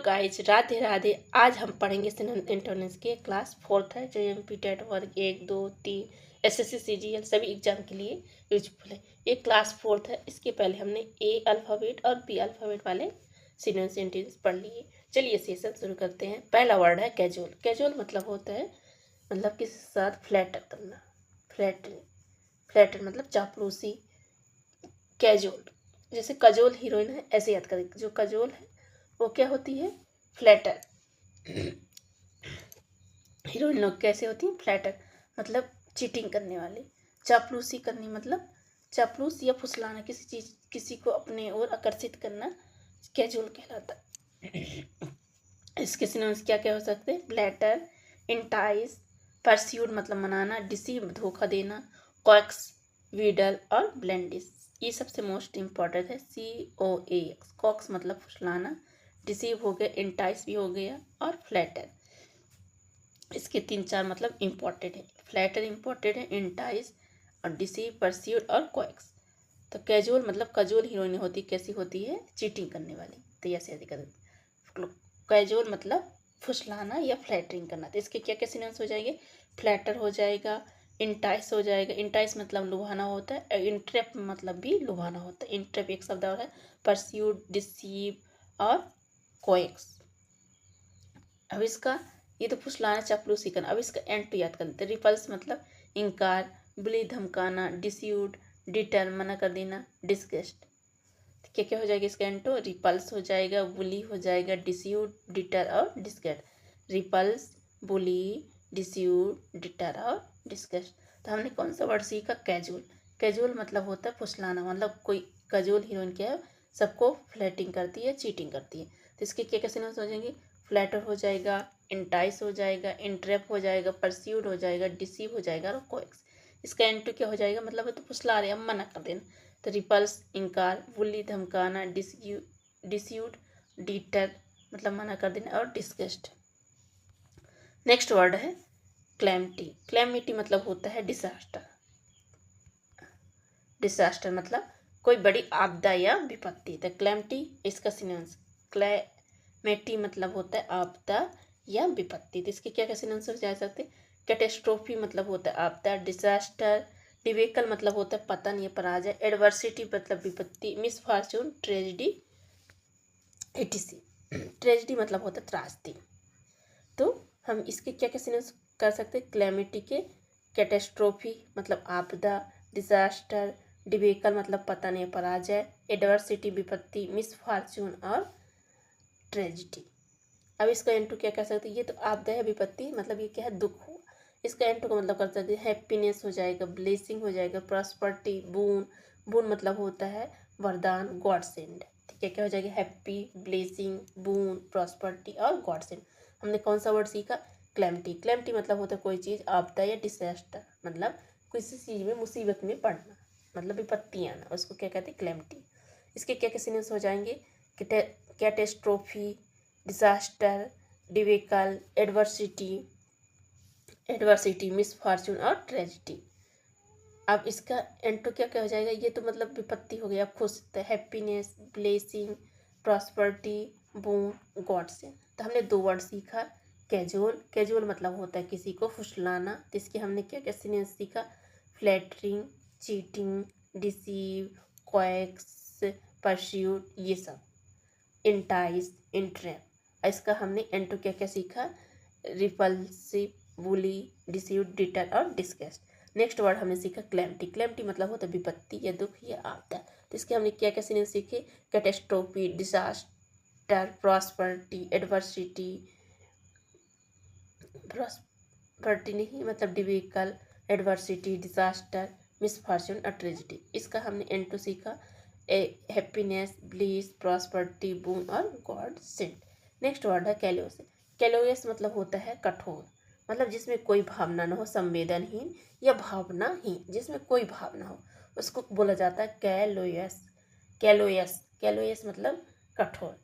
Guys, Radhe Radhe. आज हम पढ़ेंगे सिनोनिम्स एंटोनिम्स के क्लास 4th है, जो एमपी टेट वर्ग 1 2 3 एसएससी सीजीएल सभी एग्जाम के लिए यूजफुल है। ये क्लास 4th है। इसके पहले हमने ए अल्फ़ाबेट और बी अल्फ़ाबेट वाले सिनोनिम्स एंटोनिम्स पढ़ लिए। चलिए सेशन शुरू करते हैं। पहला वर्ड है कैजुअल। कैजुअल मतलब होता है मतलब किसी के साथ फ्लैटर करना, फ्लैटर मतलब चापलूसी। कैजुअल जैसे कजोल हीरोइन है, ऐसे याद करें। जो कजोल है वो क्या होती है? फ्लैटर। हीरोइन लोग कैसे होती हैं? फ्लैटर मतलब चीटिंग करने वाली। चापलूसी करनी मतलब चापलूस या फुसलाना, किसी को अपने ओर आकर्षित करना कैजुअल कहलाता है। इसके सिनोनिम्स क्या क्या हो सकते हैं? फ्लैटर, इंटाइस, परस्यूड मतलब मनाना, डिसीव धोखा देना, कॉक्स, वीडल और ब्लेंडिस। ये सबसे मोस्ट इम्पॉर्टेंट है, COAX। कॉक्स मतलब फुसलाना, डिसीव हो गया, इंटाइस भी हो गया और फ्लैटर। इसके 3-4 मतलब इम्पॉर्टेंट है। फ्लैटर इम्पॉर्टेंट है, इंटाइस और डिसीव, परस्यूड और कॉक्स। तो कैजुअल मतलब कजोल हीरोइन होती, कैसी होती है? चीटिंग करने वाली। तो ऐसे याद करें। कैजुअल मतलब फुसलाना या फ्लैटरिंग करना। तो इसके क्या क्या सिनोनिम्स हो जाएंगे? फ्लैटर हो जाएगा, इंटाइस हो जाएगा। इंटाइस मतलब लुभाना होता है, इंट्रैप मतलब भी लुभाना होता है। इंट्रैप एक शब्द और है, परस्यूड, डिसीव और कोएक्स। अब इसका ये तो फुसलाना चापलूसी करना। अब इसका एंड टू याद कर लेते हैं। रिपल्स मतलब इनकार, बुली धमकाना, डिस्यूट डिटर मना कर देना, डिस्गस्ट। क्या क्या हो जाएगा इसका एंड टू? रिपल्स हो जाएगा, बुली हो जाएगा, डिस्यूट डिटर और डिस्गस्ट। रिपल्स, बुली, डिस्यूट डिटर और डिस्गस्ट। तो हमने कौन सा वर्ड सीखा? कैजुअल। कैजुअल मतलब होता है फुसलाना, मतलब कोई कैजुअल हीरोइन क्या है? सबको फ्लैटिंग करती है, चीटिंग करती है। तो इसके क्या क्या सिनोनिम्स हो जाएंगे? फ्लैटर हो जाएगा, इंटाइस हो जाएगा, इंट्रैप हो जाएगा, परस्यूड हो जाएगा, डिसीव हो जाएगा और कोएक्स। इसका एंड टू क्या हो जाएगा? मतलब तो फुसला रहे, हम मना कर देना। तो रिपल्स इनकार, बुली धमकाना, डिस्यूट डिटर मतलब मना कर देना और डिस्गस्ट। नेक्स्ट वर्ड है क्लैमिटी। क्लैमिटी मतलब होता है डिसास्टर। डिसास्टर मतलब कोई बड़ी आपदा या विपत्ति। तो क्लैमिटी इसका सिनोनिम्स। क्लैमिटी मतलब होता है आपदा या विपत्ति। तो इसके क्या क्या सिनोनिम्स हो जा सकते? कैटेस्ट्रोफी मतलब होता है आपदा, डिसास्टर, डिबेकल मतलब होता है पतन या पराजय, एडवर्सिटी मतलब विपत्ति, मिसफॉर्चून, ट्रेजिडी, etc। ट्रेजिडी मतलब होता है त्रासदी। तो हम इसके क्या क्या सिनोनिम्स कर सकते हैं क्लैमिटी के? कैटेस्ट्रोफी मतलब आपदा, डिजास्टर, डिबेकल मतलब पतन या पराजय, एडवर्सिटी विपत्ति, मिसफॉर्चून और ट्रेजिडी। अब इसका एंटू क्या कह सकते हैं? ये तो आपदा है, विपत्ति मतलब ये क्या है? दुख हुआ। इसका एंटू का मतलब कर सकते हैं हैप्पीनेस हो जाएगा, ब्लेसिंग हो जाएगा, प्रॉस्पर्टी, बून। बून मतलब होता है वरदान, गॉड सेंड। ठीक है, क्या हो जाएगा? हैप्पी, ब्लेसिंग, बून, प्रॉस्पर्टी और गॉड सेंड। हमने कौन सा वर्ड सीखा? क्लैमिटी। क्लैमिटी मतलब होता है कोई चीज़ आपदा या डिसास्टर, मतलब किसी चीज़ में मुसीबत में पड़ना, मतलब विपत्ति आना, उसको क्या कहते हैं? क्लैमिटी। इसके क्या क्या सिनोनिम्स हो जाएंगे? Catastrophe, disaster, debacle, adversity, misfortune और ट्रेजिडी। अब इसका एंटो क्या क्या हो जाएगा? ये तो मतलब विपत्ति हो गया, खुश, हैप्पीनेस, ब्लेसिंग, प्रॉस्पर्टी, बून, गॉड से। तो हमने 2 वर्ड सीखा। कैजुअल, कैजुअल मतलब होता है किसी को फुसलाना। तो इसके हमने क्या क्या सिनोनिम्स सीखा? Flattering, cheating, deceive, quacks, pursuit, ये सब, इंटाइस, इंट्रैप। इसका हमने एंटो क्या क्या सीखा? रिपल्सिव, बुली, डिसीव, डिटर और डिस्गस्ट। नेक्स्ट वर्ड हमने सीखा क्लैमिटी। क्लैमिटी मतलब होता है विपत्ति या दुख या आपदा। तो इसके हमने क्या क्या सिनोनिम्स सीखे? Catastrophe, disaster, prosperity, adversity, prosperity नहीं मतलब डिबेकल, एडवर्सिटी, डिजास्टर, मिसफॉर्चून और ट्रेजिडी। इसका हमने एंटो सीखा हैप्पीनेस, ब्लिस, प्रॉस्पर्टी, बून और गॉड सेंड। नेक्स्ट वर्ड है कैलोस। कैलोयस मतलब होता है कठोर, मतलब जिसमें कोई भावना न हो, संवेदनहीन या भावनाहीन, जिसमें कोई भाव ना हो, उसको बोला जाता है कैलोयस। कैलोयस, कैलोयस मतलब कठोर।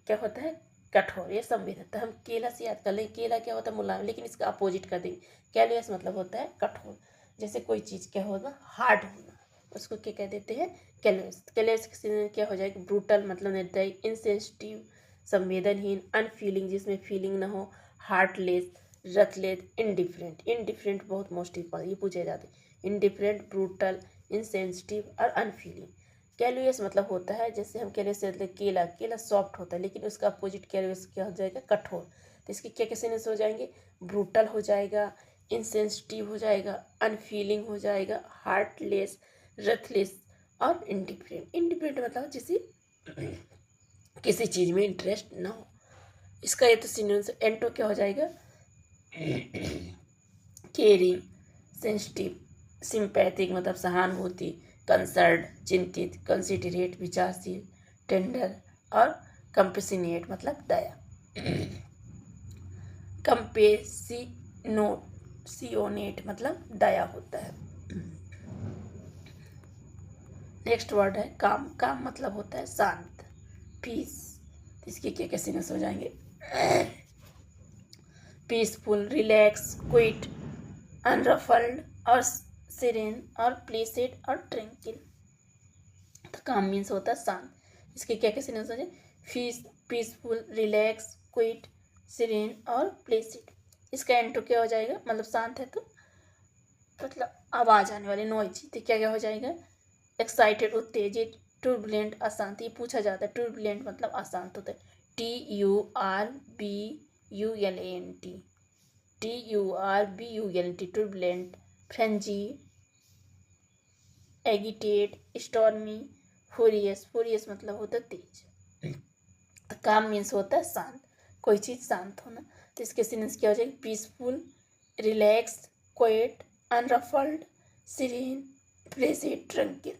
क्या होता है? कठोर या संवेदन। तो हम केला से याद कर लें, केला क्या होता है? मुलायम, लेकिन इसका अपोजिट कर देंगे। कैलोयस मतलब होता है कठोर। जैसे कोई चीज़ क्या होगा? हार्ड होना, उसको क्या कह देते हैं? कैलोयस। कैलोयस क्या हो जाएगा? ब्रूटल मतलब निर्दयी, इनसेंसिटिव, संवेदनहीन, अनफीलिंग जिसमें फीलिंग ना हो, हार्टलेस, रथलेस, इंडिफरेंट। इंडिफरेंट बहुत मोस्ट इंपॉर्टेंट, ये पूछे जाते हैं। इंडिफरेंट, ब्रूटल, इंसेंसिटिव और अनफीलिंग। कैलुअस मतलब होता है, जैसे हम कैलुअस से मतलब केला, केला सॉफ्ट होता है, लेकिन उसका अपोजिट कैलुअस क्या हो जाएगा, कठोर। तो इसके क्या कैसे हो जाएंगे, ब्रूटल हो जाएगा, इंसेंसिटिव हो जाएगा, अनफीलिंग हो जाएगा, हार्टलेस, रथलेस और इंडिफरेंट। इंडिफरेंट मतलब जिसे किसी चीज़ में इंटरेस्ट ना हो। इसका ये तो सिनोनिम से एंटो क्या हो जाएगा, केयरिंग, सेंसिटिव, सिंपैथिक मतलब सहानुभूति, कंसर्न चिंतित, कंसिडरेट विचारशील, टेंडर और कंपेसिनेट मतलब दया। कंपेसिनोट मतलब दया होता है। नेक्स्ट वर्ड है काम। काम मतलब होता है शांत, पीस। इसके क्या क्या सिनस हो जाएंगे, पीसफुल, रिलैक्स, क्विट, अनरफल्ड और सीरेन और प्लेसिड और ट्रैंक्विल। तो काम मीन्स होता है शांत। इसके क्या क्या सिनस हो जाए, पीसफुल, रिलैक्स, क्विट, सीरेन और प्लेसिड। इसका एंटो क्या हो जाएगा, मतलब शांत है तो मतलब आवाज आने वाली नॉइज। तो क्या क्या हो जाएगा, एक्साइटेड उत्तेजित, टर्बुलेंट अशांत। ये पूछा जाता है, टर्बुलेंट मतलब अशांत होता है, TURBULANT, TURBULANT, turbulent, frenzy, agitate, stormy, furious. Furious मतलब होता है तेज। तो काम मीन्स होता है शांत, कोई चीज़ शांत होना। तो इसके सिनस क्या हो जाएगी, peaceful, relax, quiet, unruffled, serene, placid, tranquil.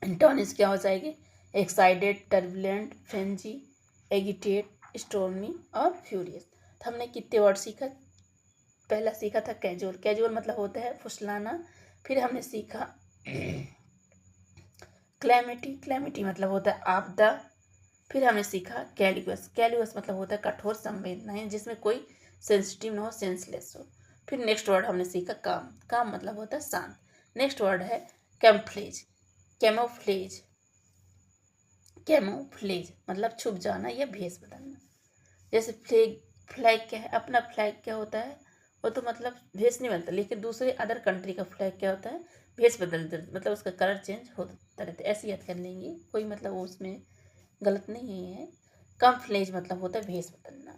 Antonyms क्या हो जाएगी, excited, turbulent, frenzy, agitate, stormy और फ्यूरियस। तो हमने कितने वर्ड सीखा, पहला सीखा था कैजुअल। कैजुअल मतलब होता है फुसलाना। फिर हमने सीखा क्लैमिटी। क्लैमिटी मतलब होता है आपदा। फिर हमने सीखा कैलिगस। कैलिगस मतलब होता है कठोर संवेदनाएं जिसमें कोई सेंसिटिव ना हो, सेंसलेस हो। फिर नेक्स्ट वर्ड हमने सीखा काम। काम मतलब होता है शांत। नेक्स्ट वर्ड है कैम्फ्लेज। कैमोफ्लेज। कैमोफ्लेज मतलब छुप जाना या भेष बदलना। जैसे फ्लैग, फ्लैग क्या है, अपना फ्लैग क्या होता है, वो तो मतलब भेष नहीं बदलता, लेकिन दूसरे अदर कंट्री का फ्लैग क्या होता है, भेष बदलता, मतलब उसका कलर चेंज होता रहता है। ऐसे याद कर लेंगे, कोई मतलब वो उसमें गलत नहीं है। कम फ्लेज मतलब होता है भेष बदलना।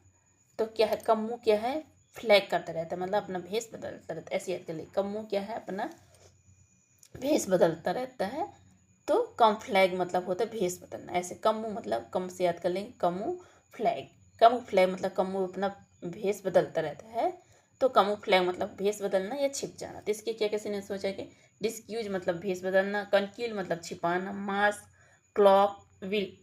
तो क्या है, कम्मू क्या है, फ्लैग करता रहता है, मतलब अपना भेष बदलता रहता है। ऐसे याद कर ले, कम्मू क्या है, अपना भेष बदलता रहता है। तो कम फ्लैग मतलब होता है भेष बदलना। ऐसे कम्मू मतलब कम से याद कर लेंगे, कमू फ्लैग। कमू फ्लैग मतलब कम्मू अपना भेष बदलता रहता है। तो कमू फ्लैग मतलब भेष बदलना या छिप जाना। तो इसके क्या कैसे नहीं सोचा कि डिस्क्यूज मतलब भेष बदलना, कंकील मतलब छिपाना, मास्क, क्लॉक, विल।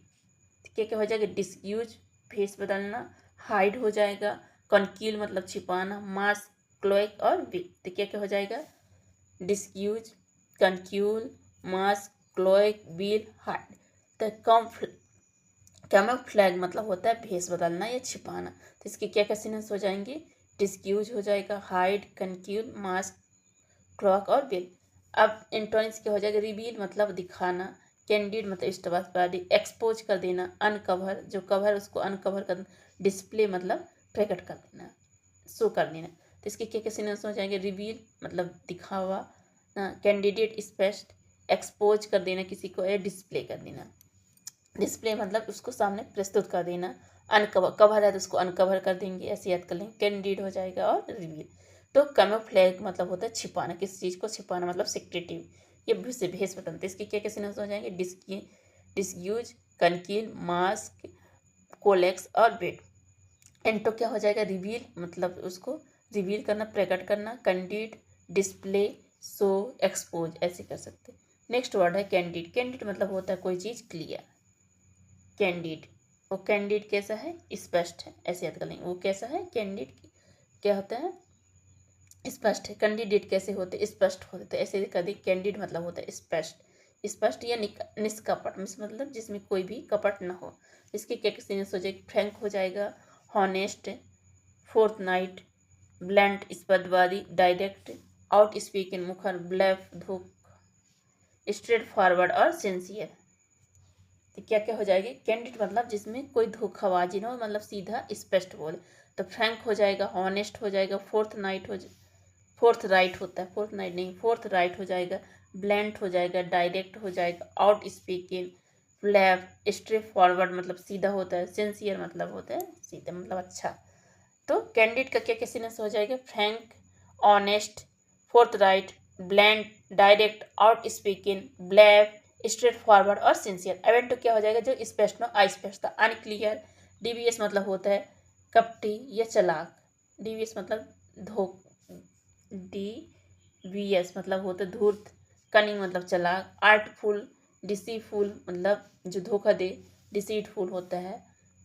क्या क्या हो जाएगा, डिस्क्यूज भेष बदलना, हाइड हो जाएगा, कंकील मतलब छिपाना, मास्क, क्लॉक और विल। तो क्या क्या हो जाएगा, डिस्क्यूज, कंक्यूल, मास्क, क्लोइक, व्हील, हाइड। तो कैमोफ्लैग मतलब होता है भेष बदलना या छिपाना। तो इसके क्या क्या सिनस हो जाएंगे, डिस्क्यूज हो जाएगा, हाइड, कंक्यूल, मास्क, क्लॉक और व्हील। अब एंटोनिम्स क्या हो जाएगा, रिवील मतलब दिखाना, कैंडिड मतलब स्टवासवादी, एक्सपोज कर देना, अनकवर जो कवर उसको अनकवर कर, डिस्प्ले मतलब प्रकट कर देना, शो कर देना। तो इसके क्या क्या सिनोनिम्स हो जाएंगे, रिवील मतलब दिखावा, कैंडिडेट स्पष्ट, एक्सपोज कर देना किसी को, या डिस्प्ले कर देना। डिस्प्ले मतलब उसको सामने प्रस्तुत कर देना, अनकवर, कवर है तो उसको अनकवर कर देंगे, ऐसे याद कर लेंगे, कैंडिडेट हो जाएगा और रिवील। तो कैमोफ्लैग मतलब होता है छिपाना, किसी चीज़ को छिपाना मतलब सिक्रेटिव, ये भेष बदलते। इसके क्या क्या सिनोनिम्स हो जाएंगे, डिस्क्यूज, कनकील, मास्क, कोलेक्स और बेट। एंटो क्या हो जाएगा, रिवील मतलब उसको रिवील करना, प्रकट करना, कैंडिड, डिस्प्ले, शो, एक्सपोज, ऐसे कर सकते। नेक्स्ट वर्ड है कैंडिड। कैंडिड मतलब होता है कोई चीज़ क्लियर। कैंडिड, वो कैंडिड कैसा है, स्पष्ट है, ऐसे याद कर लेंगे। वो कैसा है, कैंडिड क्या होता है, स्पष्ट है। कैंडिडेट कैसे होते, स्पष्ट होते। तो ऐसे कर दी, कैंडिड मतलब होता है स्पष्ट, स्पष्ट या निष्कपट, मतलब जिसमें कोई भी कपट न हो। इसके क्या किसी हो जाएगी, फ्रैंक हो जाएगा, हॉनेस्ट, फोर्थनाइट, ब्लंट स्पदवादी, डायरेक्ट, आउट स्पीकिंग मुखर, ब्लफ धूप, स्ट्रेट फॉरवर्ड और सिंसियर। तो क्या क्या हो जाएगी, कैंडिड मतलब जिसमें कोई धोखाबाजी ना हो, मतलब सीधा स्पष्ट बोले। तो फ्रैंक हो जाएगा, हॉनेस्ट हो जाएगा, फोर्थ राइट होता है, फोर्थ नाइट नहीं, फोर्थ राइट हो जाएगा, ब्लैंट हो जाएगा, डायरेक्ट हो जाएगा, out speaking, flap, straight forward मतलब सीधा होता है, सिंसियर मतलब होता है सीधा मतलब अच्छा। तो कैंडिड का क्या क्या सिनेस हो जाएगा, frank, honest, forthright, bland, direct, outspoken, bluff, straightforward और सिंसियर। एवेंट तो क्या हो जाएगा, जो स्पष्ट नो अस्पष्ट, अनक्लियर, डीवीएस मतलब होता है कपटी या चालाक, डीवीएस मतलब धो डीवीएस मतलब होता है धूर्त, कनिंग मतलब चालाक, आर्टफुल, डिसीफुल मतलब जो धोखा दे, डिसीटफुल होता है,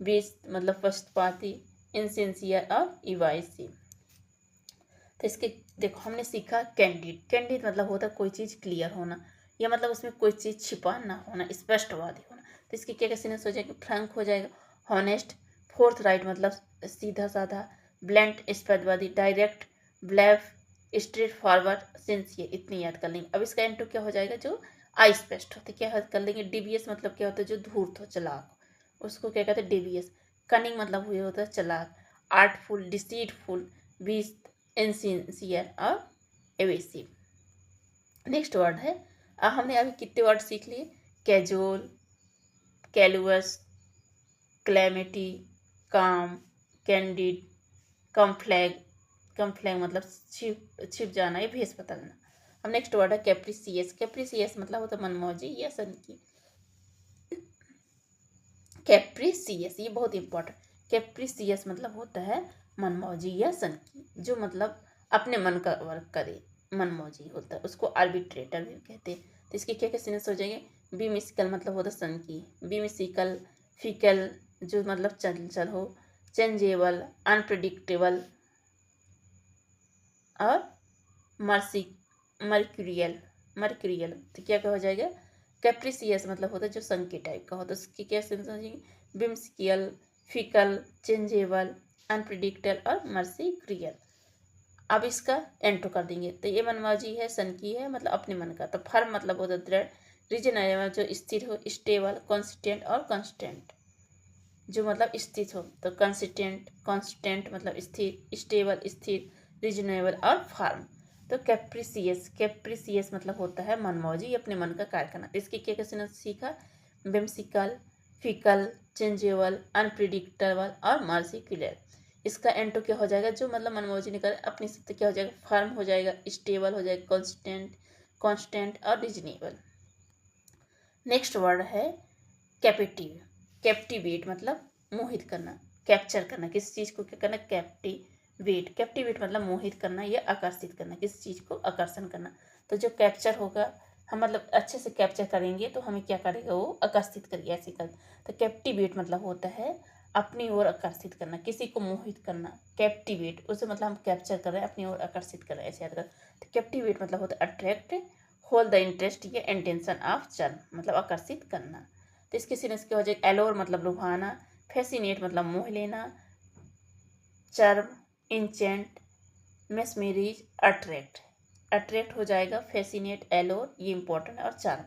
बेस्ट मतलब पक्षपाती, इनसिंसियर और इवाइसिव। तो इसके देखो हमने सीखा कैंडिड, कैंडिड मतलब होता है कोई चीज़ क्लियर होना, या मतलब उसमें कोई चीज़ छिपा ना होना, स्पष्टवादी होना। तो इसके क्या क्या सिनेस हो जाएगा, फ्रैंक हो जाएगा, हॉनेस्ट, फोर्थ राइट मतलब सीधा साधा, ब्लैंट स्पष्टवादी, डायरेक्ट, ब्लैफ, स्ट्रेट फॉरवर्ड, सिंसियर। इतनी याद कर लेंगे। अब इसका एंटो क्या हो जाएगा, जो अस्पष्ट होते क्या याद कर लेंगे, डीवीएस मतलब क्या होता है, जो धूर्त हो चालाक, उसको क्या कहते हैं डीवीएस। कनिंग मतलब हुए होता है चालाक, आर्टफुल, डिसीटफुल, बीस, इनसिंसियर और एवेसिव। नेक्स्ट वर्ड है, हमने अभी कितने वर्ड सीख लिए, कैजुअल, कैलुअस, क्लैमिटी, काम, कैंडिड, कम्फ्लैग, कम्फ्लैग मतलब छिप जाना या भेस बदलना। अब नेक्स्ट वर्ड है कैप्रिसियस, कैप्रिसियस मतलब होता है मनमौजी या सनकी। कैप्रिसियस ये बहुत इंपॉर्टेंट, कैप्रिसियस मतलब होता है मनमौजी या सनकी, जो मतलब अपने मन का वर्क करे, मनमौजी होता है, उसको आर्बिट्रेटर भी कहते हैं। तो इसके क्या क्या सिनेस हो जाएंगे, बीमिसिकल मतलब होता है सनकी, बीमिसिकल, फिकल जो मतलब चंचल हो, चेंजेबल, अनप्रिडिक्टेबल और मर्सी मर्क्यूरियल, मर्क्यूरियल। तो क्या क्या हो जाएगा, कैप्रिसियस मतलब होता है जो संकी टाइप का होता है, उसकी क्या सेंस हो जाएगी, बिम्सिकल, फिकल, चेंजेबल, अनप्रिडिक्टेबल और मर्सिक्रियल। अब इसका एंट्रो कर देंगे। तो ये मनमौजी है, सनकी है मतलब अपने मन का। तो फर्म मतलब होता है दृढ़, रीजनेबल जो स्थिर हो, स्टेबल, कॉन्स्टेंट और कॉन्स्टेंट जो मतलब स्थित हो। तो कंसिस्टेंट, कांस्टेंट मतलब स्थिर, स्टेबल स्थिर, रीजनेबल और फार्म। तो कैप्रिसियस, कैप्रिसियस मतलब होता है मनमौजी, अपने मन का कार्य करना। इसकी क्या क्या सीखा, बिम्सिकल, फिकल, चेंजेबल, अनप्रिडिक्टेबल और मर्सिक्यूलर। इसका एंटो क्या हो जाएगा, जो मतलब मनमौजी निकल अपनी से क्या हो जाएगा, फर्म हो जाएगा, स्टेबल हो जाएगा, कॉन्स्टेंट, कांस्टेंट और रीजनेबल। नेक्स्ट वर्ड है कैपिटिव, कैप्टिवेट मतलब मोहित करना, कैप्चर करना, किसी चीज़ को क्या करना, कैप्टिवेट, कैप्टिवेट मतलब मोहित करना या आकर्षित करना, किसी चीज़ को आकर्षण करना। तो जो कैप्चर होगा, हम मतलब अच्छे से कैप्चर करेंगे तो हमें क्या करेगा, वो आकर्षित करेगा, ऐसे कर। तो कैप्टिवेट मतलब होता है अपनी ओर आकर्षित करना, किसी को मोहित करना, कैप्टिवेट उसे मतलब हम कैप्चर कर रहे हैं, अपनी ओर आकर्षित कर रहे हैं, ऐसे याद कर। तो कैप्टिवेट मतलब होता है अट्रैक्ट, होल्ड द इंटरेस्ट या इंटेंशन ऑफ चर्म मतलब आकर्षित करना। तो इसके सिनेस क्या हो जाएगा, एलोर मतलब लुभाना, फैसिनेट मतलब मोह लेना, चर्म, इंचेंट, मेस्मेरीज, अट्रैक्ट, अट्रैक्ट हो जाएगा, फैसिनेट, एलोर ये इंपॉर्टेंट और चार्म।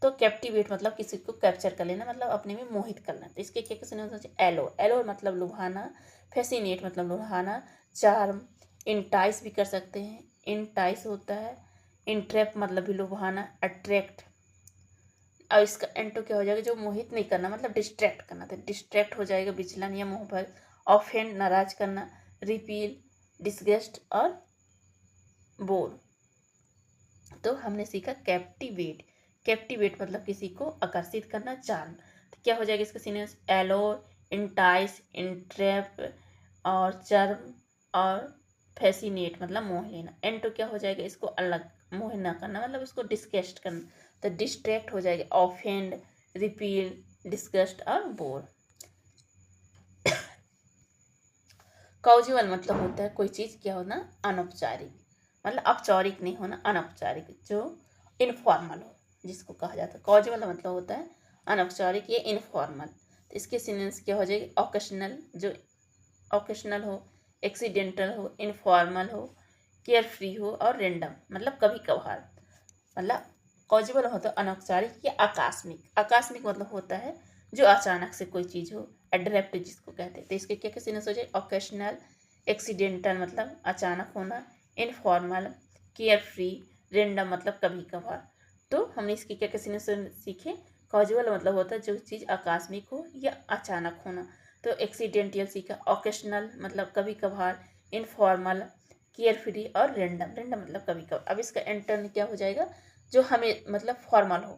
तो कैप्टिवेट मतलब किसी को कैप्चर कर लेना, मतलब अपने में मोहित करना। तो इसके क्या क्या सिनेस हो जाए, एलोर, एलोर मतलब लुभाना, फैसिनेट मतलब लुभाना, चार्म, इंटाइस भी कर सकते हैं, इंटाइस होता है, इंट्रैप मतलब भी लुभाना, अट्रैक्ट। और इसका एंटो क्या हो जाएगा, जो मोहित नहीं करना मतलब डिस्ट्रैक्ट करना। तो डिस्ट्रैक्ट हो जाएगा विचलन या मोह भंग, ऑफेंड नाराज करना, रिपील, डिसगस्ट और बोर। तो हमने सीखा कैप्टिवेट, कैप्टिवेट मतलब किसी को आकर्षित करना, चार्म। तो क्या हो जाएगा इसका सिनोनिम्स, एलोर, इंटाइस, इंट्रैप और चर्म और फैसिनेट मतलब मोह लेना। एंटो क्या हो जाएगा, इसको अलग मोह ना करना मतलब इसको डिस्गस्ट करना। तो डिस्ट्रैक्ट हो जाएगा, ऑफेंड, रिपील, डिस्गस्ट और बोर। कॉजुअल मतलब होता है कोई चीज़ क्या होना, अनौपचारिक, मतलब औपचारिक नहीं होना, अनौपचारिक जो इनफॉर्मल हो जिसको कहा जाता है। कॉजुअल मतलब होता है अनौपचारिक या इनफॉर्मल। तो इसके सिनोनिम्स क्या हो जाएगी, ओकेशनल जो ओकेशनल हो, एक्सीडेंटल हो, इनफॉर्मल हो, केयर फ्री हो और रेंडम मतलब कभी कभार, मतलब कॉजुअल होता है अनौपचारिक या आकस्मिक। आकस्मिक मतलब होता है जो अचानक से कोई चीज़ हो, एड्रेप्ट जिसको कहते हैं। तो इसके क्या क्या सिनोनिम्स हो जाए, ओकेशनल, एक्सीडेंटल मतलब अचानक होना, इनफॉर्मल, केयर फ्री, रेंडम मतलब कभी कभार। तो हमने इसके क्या क्या सिनोनिम्स सीखे। कॉजुअल मतलब होता है जो चीज़ आकस्मिक हो या अचानक होना, तो एक्सीडेंटल सीखा, ओकेशनल मतलब कभी कभार, इनफॉर्मल, केयर फ्री और रेंडम, रेंडम मतलब कभी कभार। अब इसका एंटर्न क्या हो जाएगा, जो हमें मतलब फॉर्मल हो,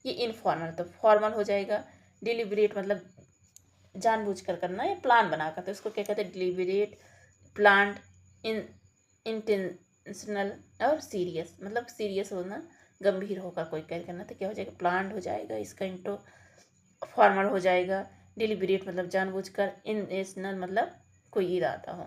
ये इनफॉर्मल, तो फॉर्मल हो जाएगा। डिलिबरेट मतलब जानबूझकर करना या प्लान बनाकर, तो इसको क्या कहते हैं, डिलिबरेट, प्लान्ड, इन इंटेंशनल और सीरियस मतलब सीरियस होना, गंभीर होकर कोई कार्य करना, तो क्या हो जाएगा, प्लान्ड हो जाएगा। इसका इंटो फॉर्मल हो जाएगा। डिलिबरेट मतलब जानबूझकर, इंटेंशनल मतलब कोई इरादा हो।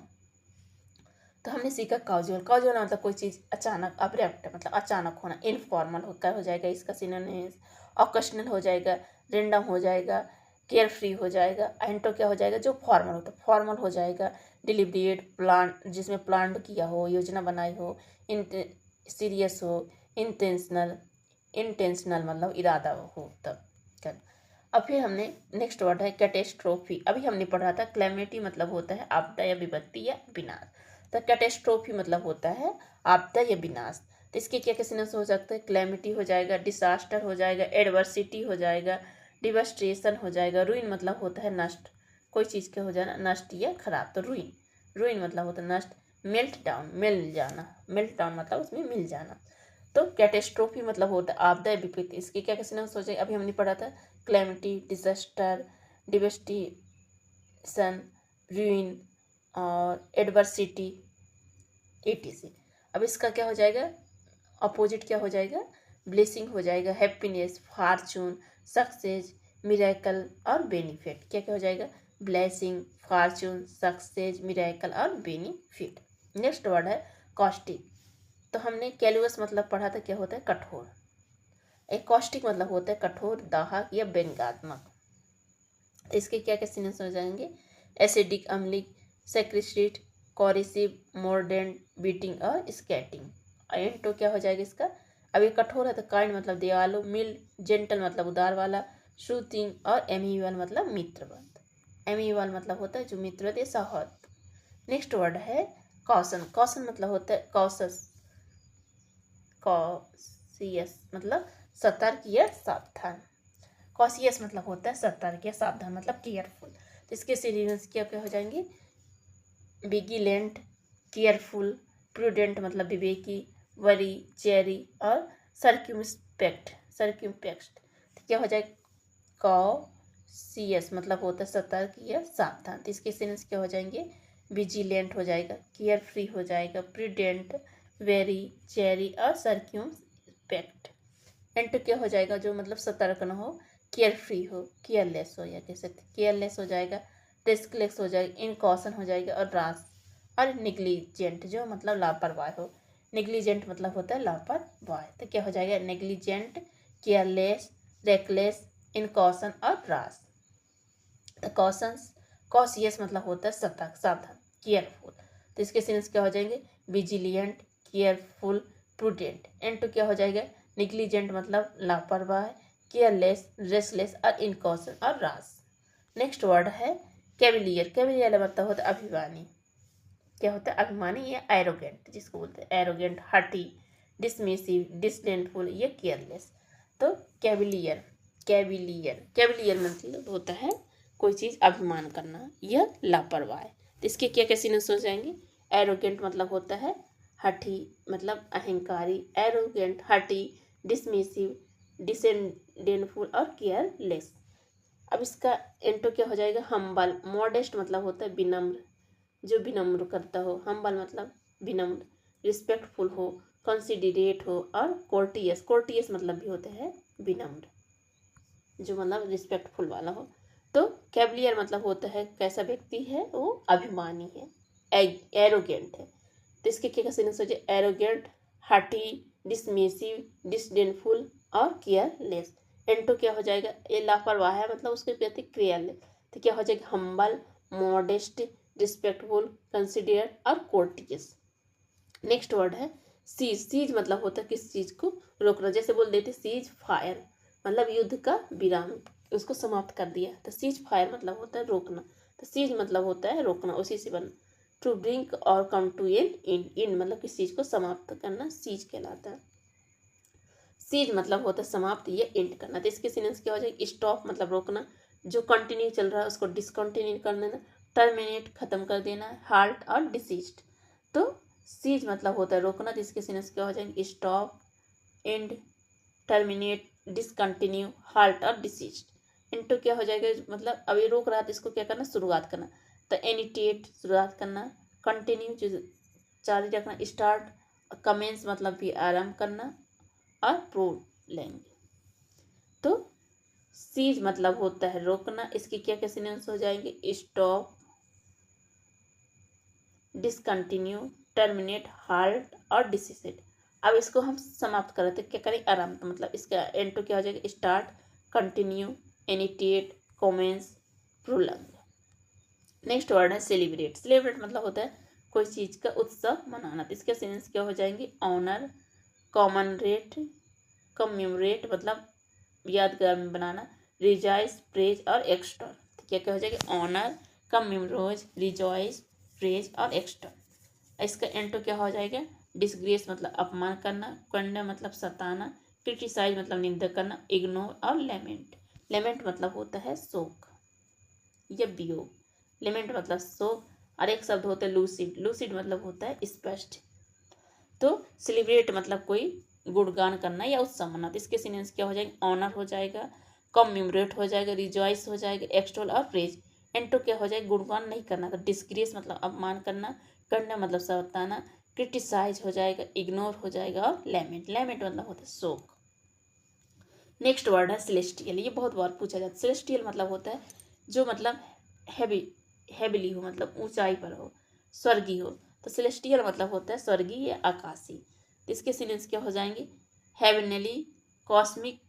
तो हमने सीखा कॉजुअल। कॉजुअल मतलब कोई चीज़ अचानक, अब्रप्ट मतलब अचानक होना। इनफॉर्मल होकर हो जाएगा इसका सिनोनिम्स, ऑकेशनल हो जाएगा, रेंडम हो जाएगा, केयर फ्री हो जाएगा। एंटो क्या हो जाएगा, जो फॉर्मल होता है, फॉर्मल हो जाएगा। डिलिबरेट प्लान जिसमें प्लान किया हो, योजना बनाई हो। सीरियस हो, इंटेंशनल, इंटेंशनल मतलब इरादा हो तब कर। अब फिर हमने नेक्स्ट वर्ड है कैटेस्ट्रोफी। अभी हमने पढ़ा था क्लैमिटी मतलब होता है आपदा या विपत्ति या विनाश। तो कैटेस्ट्रोफी मतलब होता है आपदा या विनाश। तो इसके क्या क्या सिनोनिम्स हो सकते हैं, क्लैमिटी हो जाएगा, डिसास्टर हो जाएगा, एडवर्सिटी हो जाएगा, डिवास्ट्रेशन हो जाएगा। रुइन मतलब होता है नष्ट, कोई चीज़ के हो जाना नष्ट या खराब, तो रुइन, रुइन मतलब होता है नष्ट। मेल्ट डाउन मिल जाना, मेल्ट डाउन मतलब उसमें मिल जाना। तो कैटेस्ट्रोफी मतलब होता है आपदा या विपत्ति। इसके क्या क्या सिनोनिम्स हो जाएगा, अभी हमने पढ़ा था क्लैमिटी, डिजास्टर, डिवेस्टेशन, ruin और एडवर्सिटी, etc। अब इसका क्या हो जाएगा, अपोजिट क्या हो जाएगा, ब्लेसिंग हो जाएगा, हैप्पीनेस, फॉर्चून, सक्सेस, मिरेकल और बेनिफिट। क्या क्या हो जाएगा, ब्लेसिंग, फॉर्चून, सक्सेस, मिरेकल और बेनिफिट। नेक्स्ट वर्ड है कॉस्टिक। तो हमने कैलुअस मतलब पढ़ा था क्या होता है, कठोर। एक कॉस्टिक मतलब होता है कठोर, दाहक या व्यंग्यात्मक। इसके क्या क्या सिनोनिम्स हो जाएंगे, एसिडिक अम्लिक, सेक्रिस्टिक, कॉरिसिव, मोर्डेंट, बीटिंग और स्केटिंग। एंटो क्या हो जाएगा इसका, अब ये कठोर है तो काइंड मतलब दयालु, मिल्ड, जेंटल मतलब उदार वाला, सूथिंग और एमिवल मतलब मित्रवत। एमिवल मतलब होता है जो मित्रवत या सौहार्द। नेक्स्ट वर्ड है कॉशन। कॉशन मतलब होता है कॉशस, कॉशियस मतलब सतर्क या सावधान। कॉशियस मतलब होता है सतर्क या सावधान मतलब केयरफुल। तो इसके सिनोनिम्स क्या क्या हो जाएंगे, विजिलेंट, केयरफुल, प्रूडेंट मतलब विवेकी, वरी, चेरी और सर्क्यूमस्पेक्ट, सर्क्यूमपेक्ट। तो क्या हो जाएगा, कॉशियस मतलब होता है सतर्क या सावधान। तो इसके सिनोनिम्स क्या हो जाएंगे, विजिलेंट हो जाएगा, केयर फ्री हो जाएगा, प्रूडेंट, वेरी, चेरी और सर्क्यूमस्पेक्ट। एंड क्या हो जाएगा, जो मतलब सतर्क न हो, केयर फ्री हो, केयरलेस हो, या कह सकते केयरलेस हो जाएगा, रिस्कलेस हो जाएगा, इनकॉशन हो जाएगा और रास और निग्लिजेंट जो मतलब लापरवाह हो। निग्लिजेंट मतलब होता है लापरवाह, तो क्या हो जाएगा, नेग्लिजेंट, केयरलेस, रेकलेस, इनकॉशन और रास। तो कॉशंस, कॉशियस मतलब होता है सतर्क, सावधान, केयरफुल। तो इसके सिनोनिम्स क्या हो जाएंगे, विजिलियंट, केयरफुल, प्रूडेंट। एंड तो क्या हो जाएगा, निग्लिजेंट मतलब लापरवाह, केयरलेस, रेस्टलेस और इनकॉशन और रास। नेक्स्ट वर्ड है कैविलियर। कैविलियर मतलब होता है अभिमानी। क्या होता है, अभिमानी या एरोगेंट जिसको बोलते हैं, एरोगेंट, हर्टी, डिसमिसिव, डिसडेंटफुल या केयरलेस। तो कैविलियर, कैविलियर, कैविलियर मतलब होता है कोई चीज़ अभिमान करना या लापरवाह। तो इसके क्या क्या सिनोनिम्स हो जाएंगे, एरोगेंट मतलब होता है हठी मतलब अहंकारी, एरोगेंट, हठी, डिसमिसिव, डिसडेंटफुल और केयरलेस। अब इसका एंटो क्या हो जाएगा, हम्बल, मॉडेस्ट मतलब होता है विनम्र, जो विनम्र करता हो, हम्बल मतलब विनम्र, रिस्पेक्टफुल हो, कंसिडरेट हो और कोर्टियस, कोर्टियस मतलब भी होते हैं विनम्र, जो मतलब रिस्पेक्टफुल वाला हो। तो कैवलियर मतलब होता है कैसा व्यक्ति है, वो अभिमानी है, एरोगेंट है। तो इसके क्या सिनोनिम्स हो जाए, एरोगेंट, हार्टी, डिसमिसिव, डिसडेनफुल और केयरलेस। एंटो क्या हो जाएगा, ये लापरवाह है मतलब उसके प्रति केयरलेस। तो क्या हो जाएगा, हम्बल, मॉडेस्ट, रिस्पेक्टफुल, कंसिडरेट और कोर्टियस। नेक्स्ट वर्ड है सीज मतलब होता है किस चीज़ को रोकना, जैसे बोल देते सीज फायर मतलब युद्ध का विराम, उसको समाप्त कर दिया। तो सीज फायर मतलब होता है रोकना, तो सीज मतलब होता है रोकना, उसी से बन। टू ब्रिंक और कम टू एंड मतलब किस चीज़ को समाप्त करना सीज कहलाता है। सीज मतलब होता है समाप्त या एंड करना। तो इसके सिनोनिम्स क्या हो जाएगी, स्टॉप मतलब रोकना, जो कंटिन्यू चल रहा है उसको डिसकंटिन्यू कर देना, टर्मिनेट खत्म कर देना, हाल्ट और डिसीज्ड। तो सीज मतलब होता है रोकना, तो इसके सिनोनिम्स क्या हो जाएंगे, stop, and, terminate, discontinue, halt और डिसीज्ड। इनटू क्या हो जाएगा, मतलब अभी रोक रहा है तो इसको क्या करना, शुरुआत करना। तो इनिटिएट शुरुआत करना, कंटिन्यू जारी रखना, स्टार्ट, कमेंस मतलब भी आरंभ करना, और प्रोलैंग। तो सीज मतलब होता है रोकना, इसके क्या क्या सिनोनिम्स हो जाएंगे, स्टॉप, डिसकंटिन्यू, टर्मिनेट, हाल्ट और डिसीसेड। अब इसको हम समाप्त कर रहे थे, क्या करें, आराम, तो मतलब इसका एंड टू क्या हो जाएगा, start, continue, initiate, commence, prolong. Next word है सेलिब्रेट। सेलिब्रेट मतलब होता है कोई चीज़ का उत्सव मनाना, तो इसके सिनोनिम्स क्या हो जाएंगे, ऑनर, कॉमनरेट, कम्यूमरेट मतलब यादगार में बनाना, रिजॉइस, प्रेज और एक्सटॉल। तो क्या क्या हो जाएगा, ऑनर, कम्यूमरोज, रिजॉइस, प्रेज और एक्सटॉल। इसका एंटो क्या हो जाएगा, डिसग्रेस मतलब अपमान करना, कंडेम मतलब सताना, क्रिटिसाइज मतलब निंदा करना, इग्नोर और लेमेंट। लेमेंट मतलब होता है शोक या वियोग, लेमेंट मतलब शोक। और एक शब्द होता है लूसिड, लूसिड मतलब होता है स्पष्ट। तो सेलिब्रेट मतलब कोई गुणगान करना या उत्सव मनाना, तो इसके सिनोनिम्स क्या हो जाएंगे, ऑनर हो जाएगा, कम्यूमरेट हो जाएगा, रिजॉइस हो जाएगा, एक्सटोल और प्रेज। एंटो क्या हो जाएगा, गुणगान नहीं करना, तो डिस्ग्रेस मतलब अपमान करना, करना मतलब सताना, क्रिटिसाइज हो जाएगा, इग्नोर हो जाएगा, और लेमेंट, लेमेंट मतलब होता है शोक। नेक्स्ट वर्ड है सेलेस्टियल, ये बहुत बार पूछा जाता है। सेलेस्टियल मतलब होता है जो मतलब हैवी, हैविली हो मतलब ऊंचाई पर हो, स्वर्गीय हो। तो सेलेस्टियल मतलब होता है स्वर्गीय या आकाशीय। तो इसके सिनोनिम्स क्या हो जाएंगे, हेवनली, कॉस्मिक,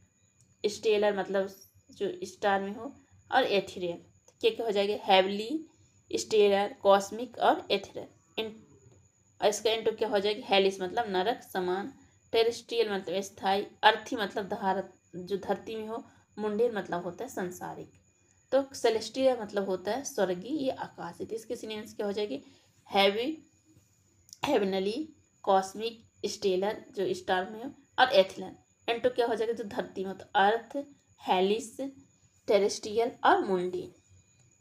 स्टेलर मतलब जो स्टार में हो, और एथेरियल। तो क्या क्या हो जाएगा, हेवली, स्टेलर, कॉस्मिक और एथेरियल। इन और इसका इंटू क्या हो जाएगी, हेलिस मतलब नरक समान, टेरेस्ट्रियल मतलब स्थायी, अर्थी मतलब धारत जो धरती में हो, मुंडेर मतलब होता है संसारिक। तो सेलेस्टियल मतलब होता है स्वर्गीय या आकाशीय। तो इसके सिनोनिम्स क्या हो जाएगी, हैवी, हेवनली, कॉस्मिक, स्टेलर जो स्टार में हो, और एथलन। एंटो क्या हो जाएगा, जो धरती में, तो अर्थ, हेलिस, टेरेस्ट्रियल और मुंडी।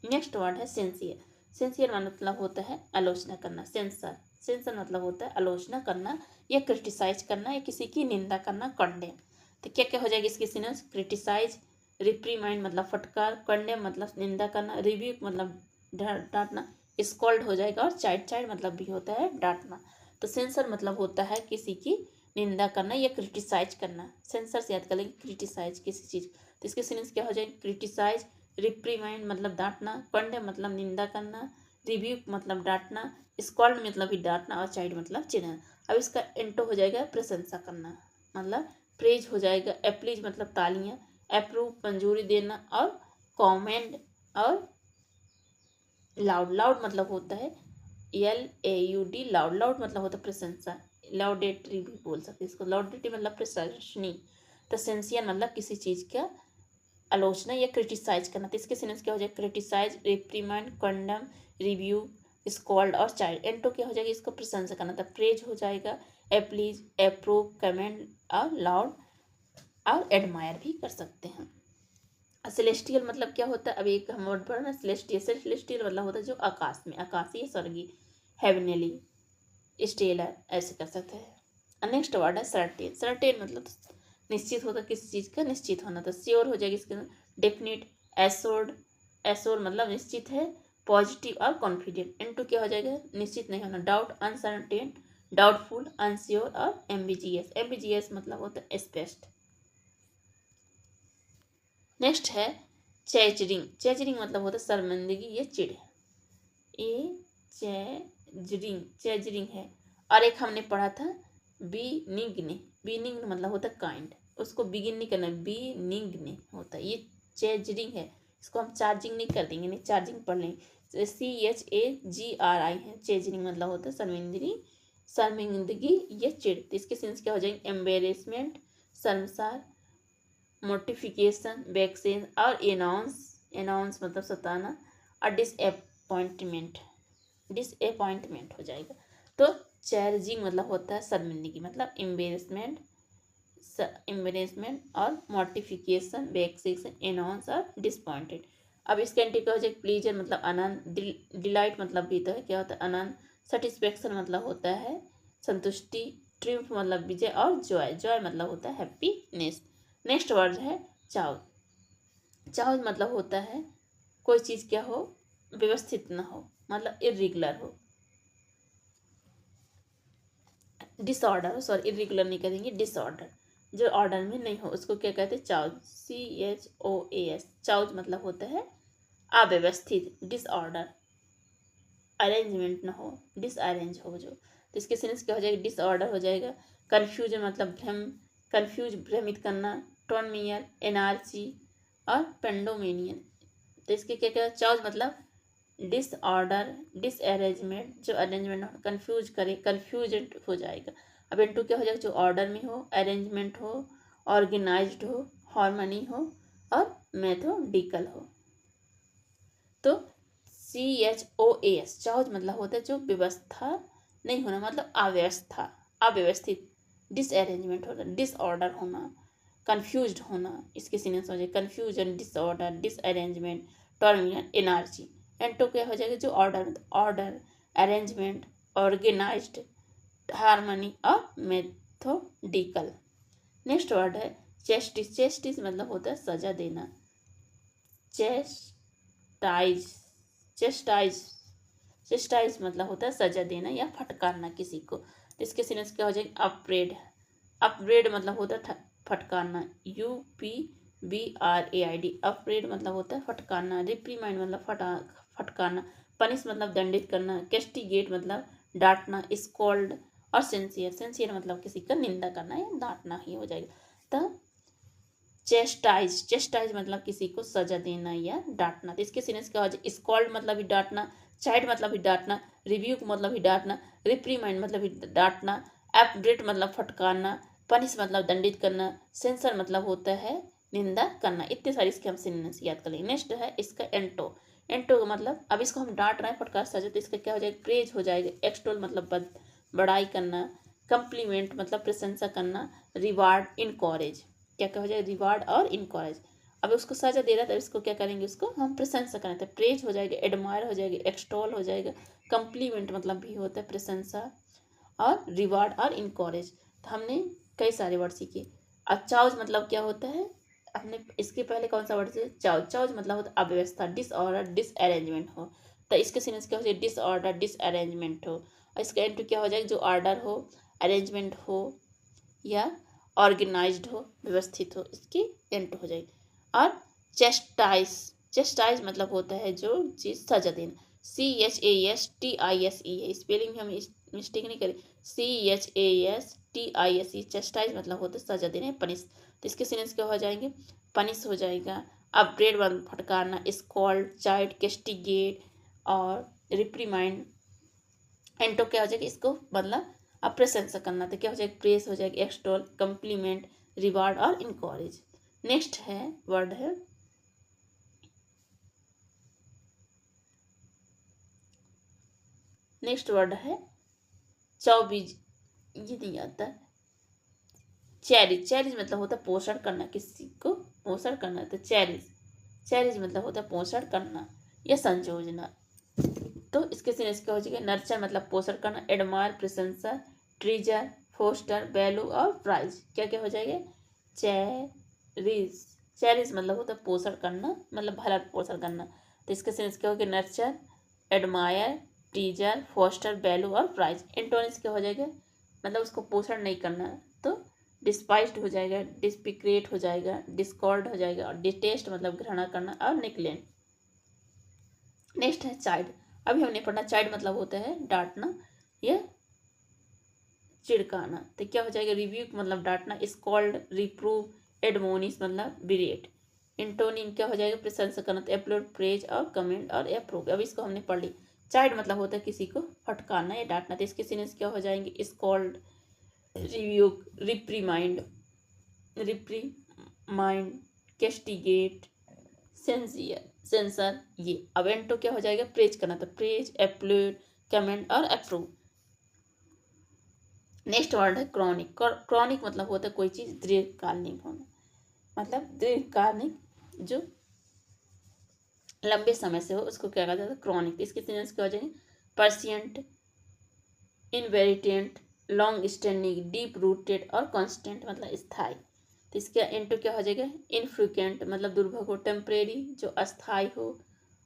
नेक्स्ट वर्ड है सेंसियर। सेंसियर मतलब होता है आलोचना करना, सेंसर, सेंसर मतलब होता है आलोचना करना या क्रिटिसाइज करना या किसी की निंदा करना, कंडेम। तो क्या क्या हो जाएगी इसके सिनोनिम्स, क्रिटिसाइज, रिप्रीमाइंड मतलब फटकार, कंडेम मतलब निंदा करना, रिव्यू मतलब डांटना, स्कॉल्ड हो जाएगा, और चाइड, चाइड मतलब भी होता है डांटना। तो सेंसर मतलब होता है किसी की निंदा करना या क्रिटिसाइज करना, सेंसर से याद कर लेंगे, क्रिटिसाइज किसी चीज़। तो इसके सिनोनिम्स क्या हो जाएंगे, क्रिटिसाइज, रिप्रीमाइंड मतलब डांटना, कंडेम मतलब निंदा करना, रिव्यू मतलब डांटना, स्कॉल्ड मतलब भी डांटना, और चाइड मतलब चिढ़ना। अब इसका इंटो हो जाएगा प्रशंसा करना, मतलब प्रेज हो जाएगा, एप्लीज मतलब तालियां, अप्रूव मंजूरी देना, और कॉमेंड, और लाउड, लाउड मतलब होता है LAUD, लाउड, लाउड मतलब होता है प्रशंसा, लाउडेटरी भी बोल सकते हैं इसको, लाउडेटरी मतलब प्रशंसनीय। प्रशंसिया मतलब किसी चीज़ का आलोचना या क्रिटिसाइज करना। तो इसके सिनोनिम्स क्या हो जाएगा, क्रिटिसाइज, रिप्रीमाइंड, कंडम, रिव्यू, स्कॉल्ड और चाइल्ड। एंटो क्या हो जाएगा, इसको प्रशंसा करना था, प्रेज हो जाएगा, एप्लीज, अप्रूव, कमेंड और लाउड, और एडमायर भी कर सकते हैं। सेलेस्टियल मतलब क्या होता है, अभी एक हम वर्ड पढ़ा ना, सेलेस्टियल, सेलेस्टियल मतलब होता है जो आकाश में, आकाशीय, स्वर्गीय, हेवनली, स्टेलर, ऐसे कर सकते हैं। नेक्स्ट वर्ड है सर्टेन। सर्टेन मतलब निश्चित होता, किसी चीज़ का निश्चित होना। तो श्योर हो जाएगी इसके अंदर, डेफिनेट, एश्योर्ड, एश्योर मतलब निश्चित है, पॉजिटिव और कॉन्फिडेंट। इनटू क्या हो जाएगा, निश्चित नहीं होना, डाउट, अनसर्टेन, डाउटफुल, अनश्योर और एम्बिजियस। एम्बिजियस मतलब होता है स्पष्ट। नेक्स्ट है चेजरिंग। चेजरिंग मतलब होता है शर्मिंदगी या चिढ़, चेजरिंग, चेजरिंग है। और एक हमने पढ़ा था बीनिग्न, बीनिग्न मतलब होता है काइंड, उसको बिगिन नहीं करना, बीनिग्न होता है, ये चेजरिंग है। इसको हम चार्जिंग नहीं कर देंगे, नहीं चार्जिंग पढ़ लेंगे, CHAGRI है, चेजरिंग मतलब होता है शर्मिंदगी, शर्मिंदगी या चिड़। तो इसके सेंस क्या हो जाएंगे, एम्बेरसमेंट, शर्मसार, मोटिफिकेशन, वैक्सीन और एनाउंस मतलब सताना, और डिसअपॉइंटमेंट हो जाएगा। तो चैलेंजिंग मतलब होता है शर्मिंदगी, मतलब एम्बेरसमेंट और मोटिफिकेशन, वैक्सीन, एनाउंस और डिसअपॉइंटेड। अब इसके एंटी क्या हो जाएगा, प्लीजर मतलब आनंद, डिलाइट मतलब भी तो है, क्या होता है आनंद, सेटिस्फेक्शन मतलब होता है संतुष्टि, ट्रिम्फ मतलब विजय, और जॉय मतलब होता है हैप्पीनेस। नेक्स्ट वर्ड है चाव। चाव मतलब होता है कोई चीज़ क्या हो, व्यवस्थित ना हो, मतलब इरेगुलर हो, डिसऑर्डर हो, सॉरी इरेगुलर नहीं करेंगे, डिसऑर्डर, जो ऑर्डर में नहीं हो उसको क्या कहते हैं, चाउज, CHOAS। चाउज मतलब होता है अव्यवस्थित, डिसऑर्डर, अरेंजमेंट ना हो, डिसअरेंज हो जो। तो इसके सेंस क्या हो जाएगा, डिसऑर्डर हो जाएगा। कन्फ्यूजन मतलब भ्रम, कन्फ्यूज भ्रमित करना, टोनमियर, एनार्ची और पेंडोमेनियन। तो इसके क्या क्या, चाउज मतलब डिसऑर्डर, डिसअरेंजमेंट, जो अरेंजमेंट कंफ्यूज करे, कन्फ्यूजेंट हो जाएगा। अब इनटू क्या हो जाएगा, जो ऑर्डर में हो, अरेंजमेंट हो, ऑर्गेनाइज्ड हो, हार्मनी हो और मेथोडिकल हो। तो CHOAS, चाउज मतलब होता है जो व्यवस्था नहीं होना, मतलब अव्यवस्था, अव्यवस्थित, डिसअरेंजमेंट होना, डिसऑर्डर होना, कंफ्यूज्ड होना। इसके सिनोनिम्स हो जाए confusion, disorder, disarrangement, terminal, energy. एंड टू क्या हो जाएगा, जो ऑर्डर, अरेंजमेंट, ऑर्गेनाइज्ड, हार्मनी और मेथोडिकल। नेक्स्ट वर्ड है चेस्टिस। चेस्टिस मतलब होता है सजा देना, चेस्टाइज, चेस्टाइज, चेस्टाइज मतलब होता है सजा देना या फटकारना किसी को। इसके सिनोनिम्स क्या हो जाएगा, अपरेड, अपरेड मतलब होता है फटकारना, UPBRAID, अपरेड मतलब होता है फटकारना, रिप्रीमाइंड मतलब फटकारना, पनिश मतलब दंडित करना, कैस्टिगेट मतलब डांटना, स्कॉल्ड और सेंसियर, सेंसियर मतलब किसी का निंदा करना या डांटना ही हो जाएगा। तो चेस्टाइज, चेस्टाइज मतलब किसी को सजा देना या डांटना। तो इसके सिनोनिम्स क्या हो जाए, स्कॉल्ड मतलब भी डांटना, चाइड मतलब भी डांटना, रिव्यूक मतलब भी डांटना, रिप्रीमाइंड मतलब भी डांटना, अपडेट मतलब फटकारना, पनिश मतलब दंडित करना, सेंसर मतलब होता है निंदा करना। इतने सारे इसके हम सिनोनिम्स याद कर लेंगे। नेक्स्ट है इसका एंटो। एंटो का मतलब, अब इसको हम डांट रहे हैं, फटकार सजा, तो इसका क्या हो जाएगा, प्रेज हो जाएगा, एक्सटोल मतलब बड़ाई करना, कंप्लीमेंट मतलब प्रशंसा करना, रिवार्ड, इनकॉरेज, क्या क्या हो जाएगा, रिवार्ड और इनकॉरेज। अब उसको सजा दे रहा था, इसको क्या करेंगे, उसको हम प्रशंसा करें, तो प्रेज हो जाएगा, एडमायर हो जाएगा, एक्सटॉल हो जाएगा, कंप्लीमेंट मतलब भी होता है प्रशंसा, और रिवार्ड और इनकॉरेज। तो हमने कई सारे वर्ड सीखे। अब चाउज मतलब क्या होता है, हमने इसके पहले कौन सा वर्ड से, चाउज, चाउज मतलब होता है अव्यवस्था, डिसऑर्डर, डिसअरेंजमेंट हो। तो इसके सिनोनिम्स क्या हो जाएगा, डिसऑर्डर, डिसअरेंजमेंट हो। और इसका एंड क्या हो जाएगा, जो ऑर्डर हो, अरेंजमेंट हो या ऑर्गेनाइज्ड हो, व्यवस्थित हो, इसकी एंट हो जाएगी। और चेस्टाइज, चेस्टाइज मतलब होता है जो चीज़ सजा देना, CHASTISE, स्पेलिंग में हम मिस्टेक नहीं करें, CHASTISE, चेस्टाइज मतलब होता है सजा देना, पनिश। तो इसके सिनोनिम्स क्या हो जाएंगे, पनिश हो जाएगा, अपग्रेड मतलब फटकारना, स्कॉल्ड, चाइल्ड, कैस्टिगेट और रिप्रीमाइंड। एंटो क्या हो जाएगा, इसको मतलब अब प्रशंसा करना, तो क्या हो जाएगा, प्रेस हो जाएगा, एक्सटॉल, कंप्लीमेंट, रिवार्ड और इनकॉरेज। नेक्स्ट है वर्ड है नेक्स्ट वर्ड है चौबीज, ये नहीं आता, चैरिज। चैरिज मतलब होता है पोषण करना, किसी को पोषण करना, तो चैरिज, चैरिज मतलब होता है पोषण करना या संजोजना। तो इसके सिनोनिम्स क्या हो जाएगा, नर्चर मतलब पोषण करना, एडमायर प्रशंसा, ट्रीजर, फोस्टर, वैल्यू और प्राइज। क्या क्या हो जाएगा, चैरिज, चैरिज मतलब होता है पोषण करना, मतलब भला पोषण करना। तो इसके सिनोनिम्स क्या हो गया, nurture, admire, treasure, foster, value और प्राइज। एंटोनिम्स क्या हो जाएगा, मतलब उसको पोषण नहीं करना, तो डिस्पाइस्ड हो जाएगा, डिस्पिक्रेट हो जाएगा, डिस्कॉर्ड हो जाएगा, और डिटेस्ट मतलब घृणा करना और निकलेंट। नेक्स्ट है चाइल्ड। अभी हमने पढ़ा, चाइल्ड मतलब होता है डांटना या चिड़काना। तो क्या हो जाएगा, रिव्यूक मतलब डांटना, स्कॉल्ड, रिप्रूव, एडमोनिश मतलब बिरेट। इंटोनिम क्या हो जाएगा, प्रशंसा करना, तो अपलोड, प्रेज और कमेंट और अप्रूव। अब इसको हमने पढ़ ली। चाइड मतलब होता है किसी को फटकारना या डांटना, तो इसके सिनोनिम्स क्या हो जाएंगे, स्कॉल्ड, रिव्यूक, रिप्रीमाइंड, कैस्टिगेट, सेंसर ये। अब एंटो क्या हो जाएगा, प्रेज करना, तो प्रेज, एप्लॉड, कमेंट और अप्रूव। नेक्स्ट वर्ड है क्रॉनिक। क्रॉनिक मतलब होता है कोई चीज दीर्घकालिक होना, मतलब दीर्घकालिक जो लंबे समय से हो उसको क्या कहा जाता है, क्रॉनिक। इसके सिनोनिम्स क्या हो जाएंगे, पर्सियंट, इनवेरिटेंट, लॉन्ग स्टैंडिंग, डीप रूटेड और कांस्टेंट मतलब स्थायी। तो इसका इनटू क्या हो जाएगा, इनफ्रीक्वेंट मतलब दुर्भग हो, टेम्परेरी जो अस्थायी हो,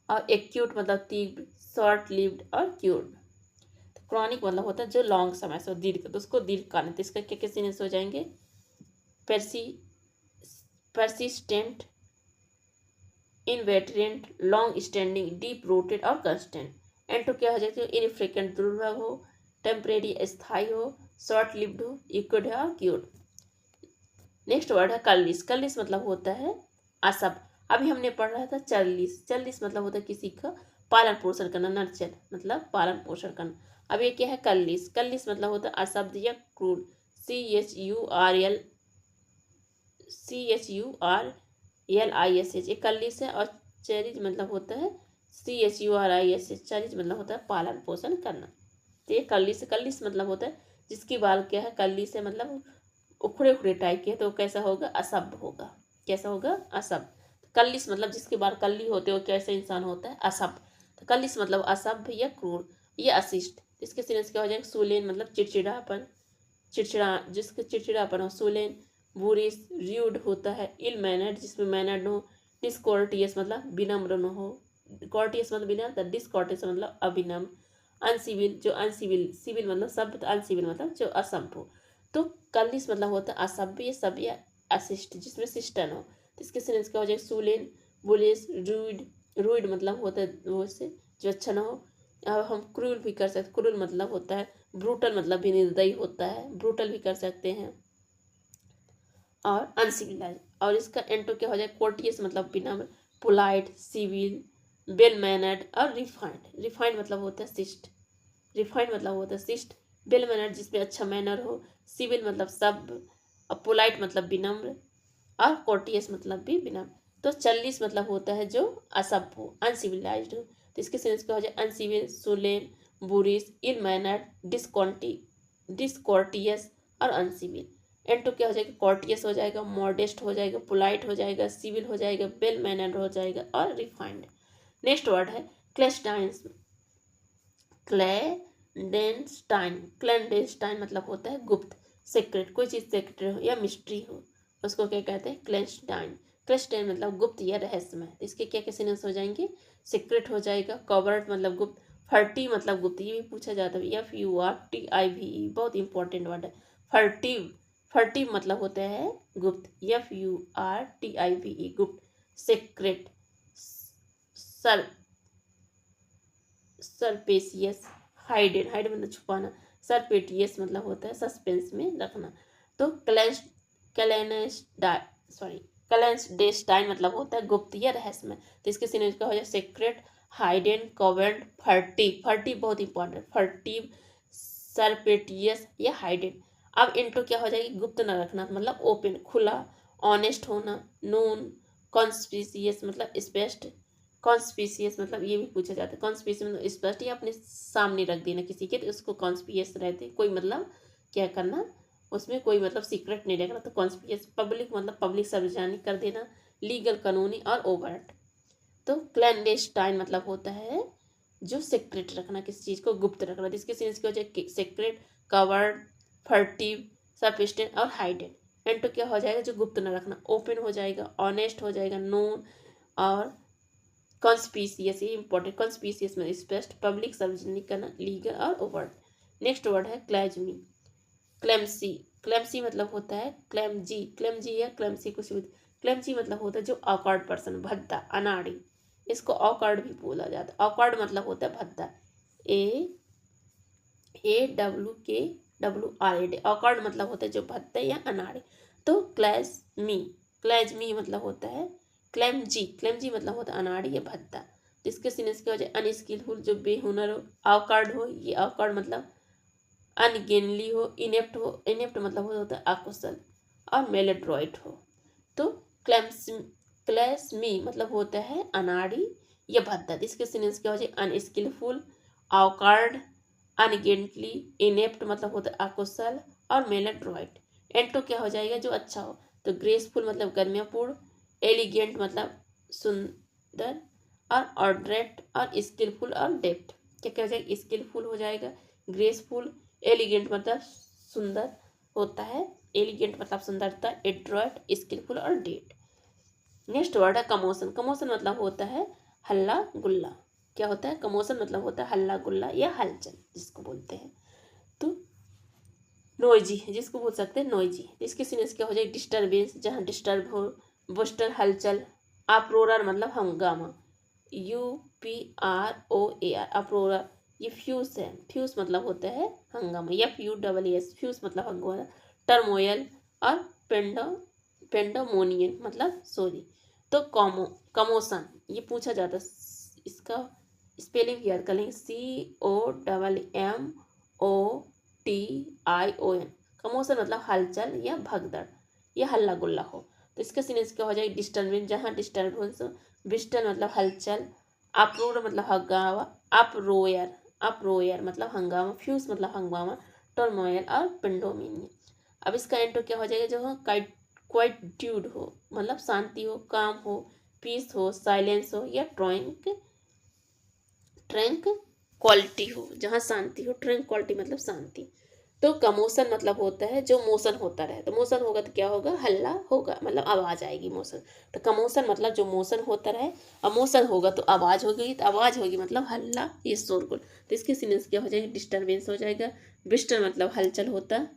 और एक्यूट मतलब तीव्र, शॉर्ट लिव्ड और क्यूर्ड। तो क्रॉनिक मतलब होता है जो लॉन्ग समय से दीर्घ, तो उसको दीर्घकालीन। तो इसका क्या क्या सिनेस हो जाएंगे, persistent, inveterate, long standing, deep rooted और कंस्टेंट। एंटो क्या हो जाएगा, इनफ्रीक्वेंट दुर्भग हो, टेम्परेरी अस्थायी हो, शॉर्ट लिव्ड हो, इक्विड है और क्यूर्ड। नेक्स्ट वर्ड है कल्लिस। कल्लिस मतलब होता है असभ। अभी हमने पढ़ रहा था चल्लिस। चल्लिस मतलब होता है किसी का पालन पोषण करना, नर्चर मतलब पालन पोषण करना। अब ये क्या है, कल्लिस। कल्लिस मतलब होता है अशब्द या क्रूर, CHURLISH, ये कल्लिस है। और चरिज मतलब होता है CHURISH, चरिज मतलब होता है पालन पोषण करना। तो ये कल्लिस। कल्लिस मतलब होता है जिसकी बाल क्या है, कल्लिस है मतलब उखड़े उखड़े टाइप के, तो कैसा होगा, असभ्य होगा। कैसा होगा, असभ्य। कल्लिस मतलब जिसके बाल कल्ली होते हो, कैसा इंसान होता है, असभ्य। तो कल्लिस मतलब असभ्य या क्रूर या अशिष्ट। इसके सिनेस क्या हो जाएगा, सुलेन मतलब चिड़चिड़ापन, जिसके चिड़चिड़ापन हो, सुलेन। बुरिस र्यूड होता है, इल मैनर्ड जिसमें मैनर्ड हो, डिसकोर्टियस मतलब विनम्र न हो, कॉर्टियस मतलब विनम्र, डिसकॉर्टियस मतलब अविनम्र, अनसिविल जो अनसिविल, सिविल मतलब सभ्य, तो अनसिविल मतलब जो असभ्य हो। तो कल्लिस मतलब होता है असभ्य, सभ्य, अशिष्ट जिसमें शिष्टन हो। तो इसके सिनेस क्या हो जाएगा, सुलेन, बुलिस, रूड मतलब होता है वो से जो अच्छा ना हो। अब हम क्रूल भी कर सकते, क्रूल मतलब होता है ब्रूटल, मतलब भी निर्दयी होता है, ब्रूटल भी कर सकते हैं। और अनसिविलाइज। और इसका एंटो क्या हो जाए, कोर्टियस मतलब विनम्र, पोलाइट, सिविल, वेल मैनर्ड और रिफाइंड। रिफाइंड मतलब होता है शिष्ट, रिफाइंड मतलब होता है शिष्ट, वेल मैनर्ड जिसमें अच्छा मैनर हो, सिविल मतलब सभ्य, और पोलाइट मतलब विनम्र, और कोर्टियस मतलब भी विनम्र। तो 40 मतलब होता है जो असभ्य हो, अनसिविलाइज्ड हो। तो इसके सेंस क्या हो जाए, अनसिविल, सुलेन, बुरिस, इल मैनर्ड, डिसकोर्टियस और अनसिविल। एंड तो क्या हो जाएगा, कॉर्टियस हो जाएगा, मॉडेस्ट हो जाएगा, पोलाइट हो जाएगा, सिविल हो जाएगा, वेल मैनर्ड हो जाएगा और रिफाइंड। नेक्स्ट वर्ड है क्लेस्टाइंस। क्लैंडेस्टाइन मतलब होता है गुप्त, सीक्रेट, कोई चीज़ सीक्रेट हो या मिस्ट्री हो उसको क्या कहते हैं, क्लैंडेस्टाइन। क्लैंडेस्टाइन मतलब गुप्त या रहस्यमय। इसके क्या क्या सिनोनिम्स हो जाएंगे, सीक्रेट हो जाएगा, कवर्ट मतलब गुप्त, फर्टी मतलब गुप्त, ये भी पूछा जाता है, FURTIVE, बहुत इंपॉर्टेंट वर्ड है। फर्टिव, फर्टिव मतलब होता है गुप्त, FURTIVE गुप्त। सीक्रेट, सर सरपेशियस, हाइडेड, हाइड मतलब छुपाना, सरपेटियस मतलब होता है सस्पेंस में रखना। तो क्लैंडेस्टाइन मतलब होता है गुप्त या रहस्यमय। तो इसके सिनोनिम्स का हो जाए सीक्रेट, हाइडेन, कवर्ट, फर्टिव। फर्टिव बहुत इंपॉर्टेंट, फर्टिव, सरपेटियस या हाइडेन। अब इंटो क्या हो जाएगी, गुप्त न रखना मतलब ओपन, खुला, ऑनेस्ट होना, नोन, कॉन्स्पिशियस मतलब स्पष्ट, कॉन्स्पिशियस मतलब ये भी पूछा जाता है, कॉन्स्पिशियस मतलब स्पष्ट या अपने सामने रख देना किसी के, तो उसको कॉन्स्पिशियस रहते, कोई मतलब क्या करना उसमें कोई मतलब सीक्रेट नहीं रखना, तो कॉन्स्पिशियस। पब्लिक मतलब पब्लिक सार्वजनिक कर देना, लीगल कानूनी और ओवर्ट। तो क्लैंडेस्टाइन मतलब होता है जो सीक्रेट रखना, किसी चीज़ को गुप्त रखना, जिसके सीन्स की वजह सीक्रेट, कवर्ड, फर्टिव, सफिस्टेंट और हाइडेड। एंड तो क्या हो जाएगा, जो गुप्त न रखना, ओपन हो जाएगा, ऑनेस्ट हो जाएगा, नोन और कॉन्स्पिशियस, ये इंपॉर्टेंट, कॉन्स्पिशियस में स्पष्ट, पब्लिक सार्वजनिक करना, लीगल और ओवर्ट। नेक्स्ट वर्ड है क्लैजमी, क्लेमसी। क्लेमसी मतलब होता है क्लेमजी, क्लेमजी या क्लेमसी कुछ भी। क्लेमजी मतलब होता है जो ऑकवर्ड पर्सन, भद्दा, अनाड़ी, इसको ऑकवर्ड भी बोला जाता है। ऑकवर्ड मतलब होता है भद्दा, AWKWRD, ऑकवर्ड मतलब होता है जो भद्दा या अनाड़ी। तो क्लैजमी, क्लैजमी मतलब होता है क्लेमजी, क्लेमजी मतलब होता है अनाड़ी या भद्दा। इसके सिनेस क्या हो जाए अनस्किलफुल, जो बेहुनर हो, आवकार्ड हो, ये आवकार्ड मतलब अनगेनली हो, इनेप्ट हो, इनेप्ट मतलब होता है अकुशल, और मेलेड्रॉइट हो। तो क्लैस्मी मतलब होता है अनाड़ी या भद्दा, इसके सिनेस क्या हो जाए अनस्किलफुल, आवकार्ड, अनगेंटली, इनेप्ट मतलब होता है अकुशल, और मेलेड्रॉइट। एंटो क्या हो जाएगा जो अच्छा हो, तो ग्रेसफुल मतलब गर्म्यपूर्ण, एलिगेंट मतलब सुंदर, और ऑर्डरेट और स्किलफुल और डेप्थ। क्या क्या हो जाएगा स्किलफुल हो जाएगा, ग्रेसफुल, एलिगेंट मतलब सुंदर होता है, एलिगेंट मतलब सुंदरता, एड्रॉइट, स्किलफुल और डेट। नेक्स्ट वर्ड है कमोशन। कमोशन मतलब होता है हल्ला गुल्ला। क्या होता है कमोशन मतलब होता है हल्ला गुल्ला या हलचल जिसको बोलते हैं। तो नोइजी जिसको बोल सकते हैं नोइजी, इसके सिनेस क्या हो जाए डिस्टर्बेंस, जहाँ डिस्टर्ब हो, बूस्टर हलचल, अप्रोरर मतलब हंगामा, UPROAR अप्रोरर, ये फ्यूज है, फ्यूज मतलब होता है हंगामा, FUSS फ्यूज मतलब हंगामा, टर्मोयल, और पेंडोमोनियन मतलब सॉरी। तो कमोशन ये पूछा जाता है, इसका स्पेलिंग याद कर लेंगे, COMMOTION। कमोशन मतलब हलचल या भगदड़ या हल्ला गुल्ला हो। तो इसका सिनेस क्या हो जाएगी डिस्टर्बेंस, जहाँ डिस्टर्बेंस हो, बिस्टल मतलब हलचल, अप्रोर मतलब हंगामा, अप्रोयर मतलब हंगामा, फ्यूज मतलब हंगामा, टर्मोयल और पेंडोमिनियन। अब इसका एंटो क्या हो जाएगा जो क्वाइट्यूड हो मतलब शांति हो, काम हो, पीस हो, साइलेंस हो, या ट्रैंक क्वालिटी हो, जहाँ शांति हो, ट्रैंक क्वालिटी मतलब शांति। तो कमोशन मतलब होता है जो मोशन होता रहे, तो मोशन होगा तो क्या होगा हल्ला होगा, मतलब आवाज आएगी मोशन। तो कमोशन मतलब जो मोशन होता रहे, और मोशन होगा तो आवाज होगी, तो आवाज होगी मतलब हल्ला ये शोरगुल। तो इसके सिनेस क्या हो जाएगी डिस्टर्बेंस हो जाएगा, बिस्टर मतलब हलचल होता,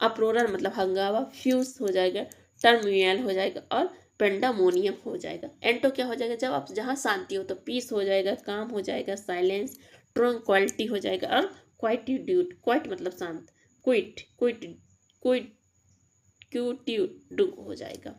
अप्रोरर मतलब हंगामा, फ्यूज हो जाएगा, टर्मियल हो जाएगा, और पेंडामोनियम हो जाएगा। एंटो क्या हो जाएगा जब आप जहाँ शांति हो, तो पीस हो जाएगा, काम हो जाएगा, साइलेंस, ट्रंक्वालिटी हो जाएगा, और क्वाइट्यूड, क्वाइट मतलब शांत, क्विट क्विट क्विट क्यूट्यूड हो जाएगा।